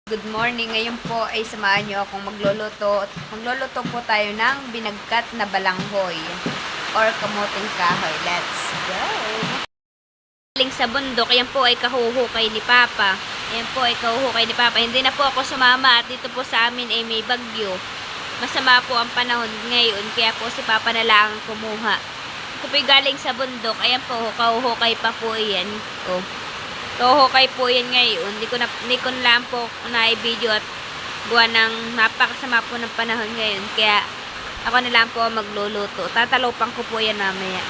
Good morning. Ngayon po ay samahan niyo akong magluluto. Magluluto po tayo ng binagkat na balanghoy or kamuting kahoy. Let's go! Galing sa bundok, yan po ay kahuhukay ni Papa. Yan po ay kahuhukay ni Papa. Hindi na po ako sumama at dito po sa amin ay may bagyo. Masama po ang panahon ngayon, kaya po si Papa na lang kumuha. Ako po galing sa bundok. Ayan po, kahuhukay pa po yan. Oh. Kahuhukay po yan ngayon. Hindi ko lang po na-video at gawa ng napakasama po ng panahon ngayon. Kaya ako na lang po magluluto. Tatalopan ko po yan mamaya.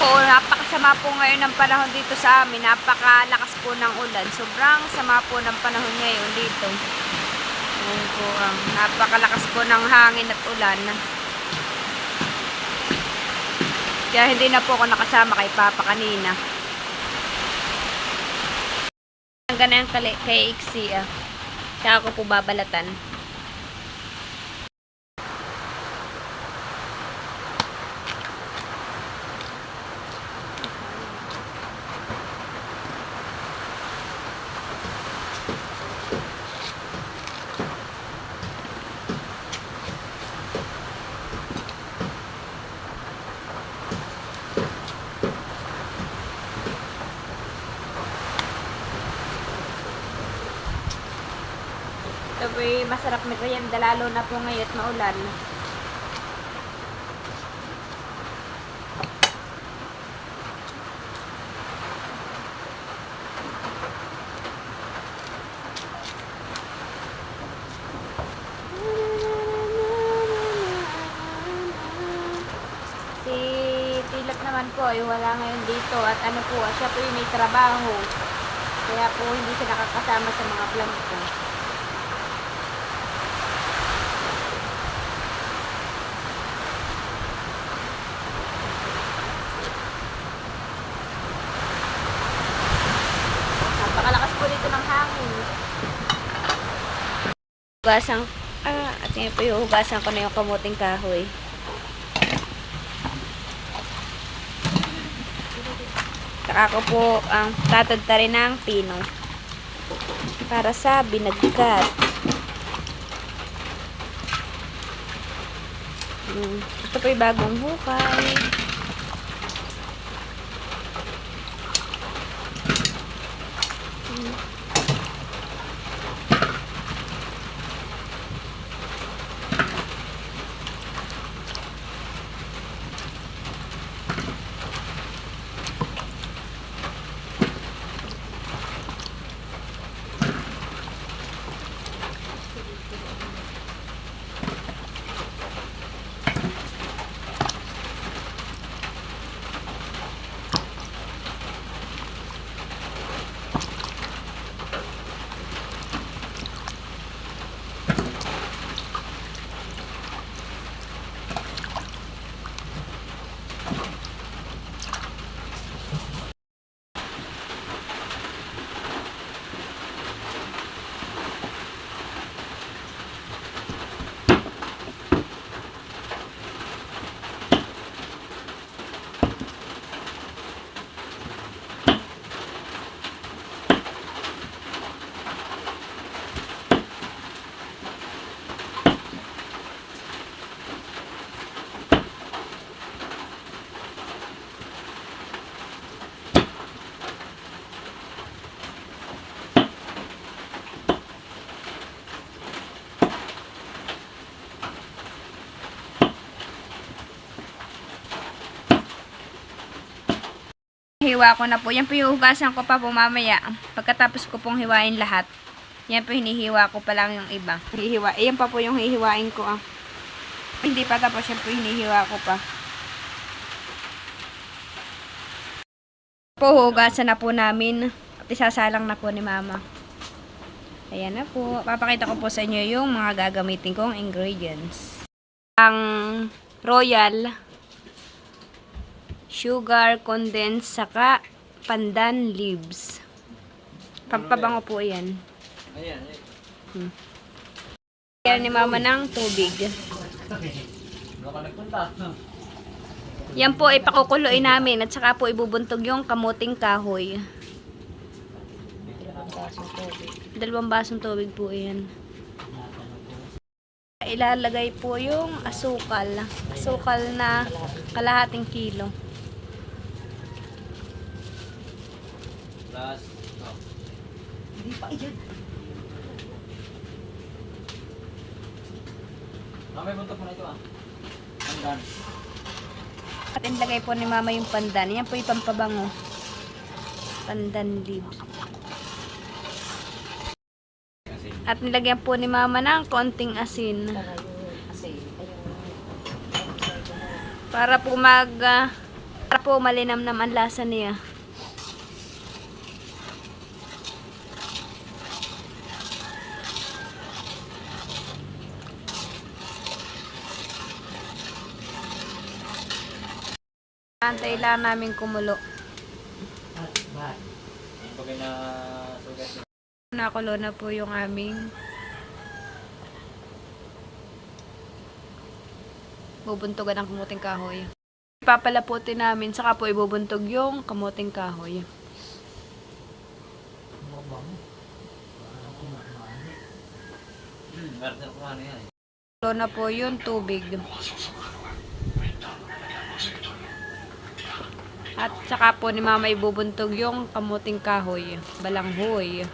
Po, napakasama po ngayon ng panahon dito sa amin. Napakalakas po ng ulan. Sobrang sama po ng panahon ngayon dito. Ayan po, napakalakas po ng hangin at ulan. Kaya hindi na po ako nakasama kay Papa kanina. Ganyan kay Iksi Kaya ako po babalatan. Sabi, masarap merienda lalo na po ngayon at maulan. Si Tilak naman po ay wala ngayon dito at ano po, siya po yung may trabaho. Kaya po hindi siya nakakasama sa mga vlog ko. Napakalakas po dito ng hangin. Hugasan, at ngayon po yung hugasan ko na yung kamuting kahoy. Saka ko po ang tatadta rin ng pino para sa binagkat. Ito po yung bagong hukay. Hiwa ko na po. Yan po yung hugasan ko pa po mamaya. Pagkatapos ko pong hiwain lahat. Yan po hinihiwa ko pa lang yung iba. Hihiwa. Yan pa po yung hihiwain ko. Hindi pa tapos yan po hinihiwa ko pa. Po hugasan na po namin. At isasalang na po ni Mama. Ayan na po. Papakita ko po sa inyo yung mga gagamitin kong ingredients. Ang royal sugar, condensed, saka pandan leaves. Pampabango po yan. Yan ni Mama ng tubig. Yan po ay pakukuluin namin at saka po ibubuntog yung kamuting kahoy. basong tubig. 2 basong tubig po yan. Natano po. Ilalagay po yung asukal. Asukal na kalahating kilo. Plus, oh. Hindi pa iyan. May buntok mo na ito ah. Pandan. At inilagay po ni mama yung pandan. Yan po yung pampabango. Pandan leaves. At nilagyan po ni mama ng konting asin. Para po para po malinamnam ang lasa niya. Antay lang namin kumulo. Yung pagay na sugat na. Nakulo na po yung aming bubuntogan ng kamuting kahoy. Ipapalaputin namin, saka po ibubuntog yung kamuting kahoy. Meron na kung ano yan eh. Kulo na po yung tubig. At saka po ni mama ibubuntog yung kamuting kahoy, balanghoy.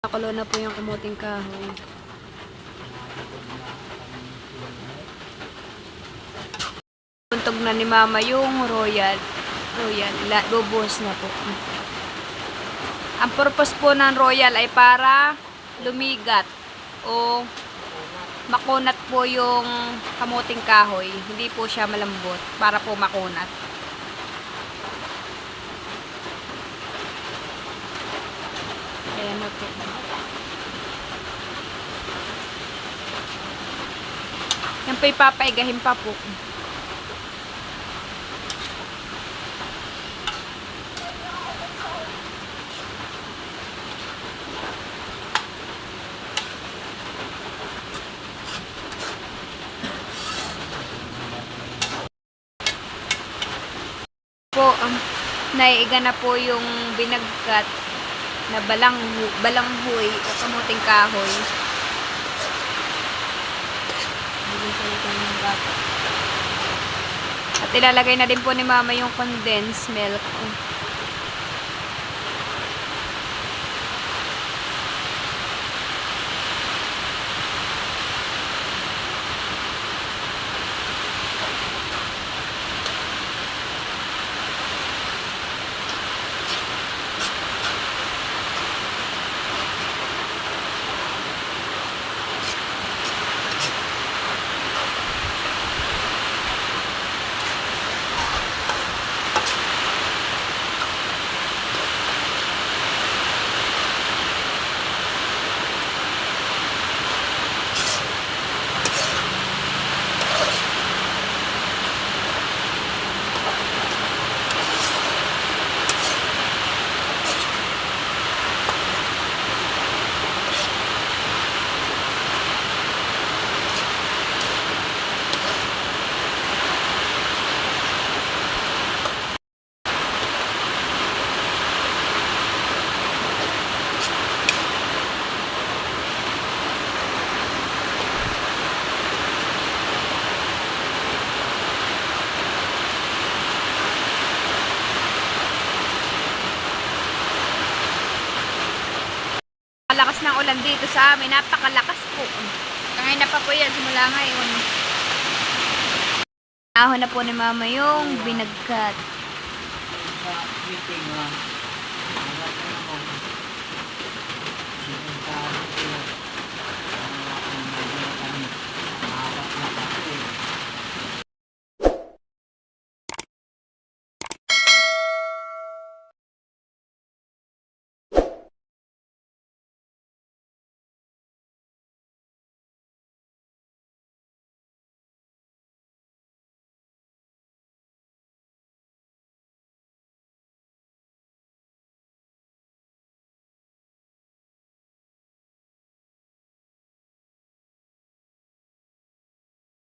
Nakulo na po yung kamuting kahoy. Buntog na ni mama yung royal. Bubuhos na po. Ang purpose po ng royal ay para lumigat o makunat po yung kamuting kahoy. Hindi po siya malambot para po makunat. Ayan na po. Yan po ipapaigahin pa po. Naiiga na po yung binagkat na balanghoy o kamuting kahoy. At ilalagay na din po ni mama yung condensed milk. Lakas ng ulan dito sa amin. Napakalakas po. Kangay na pa po yan. Simula ngayon. Ahon na po ni mama yung binagkat.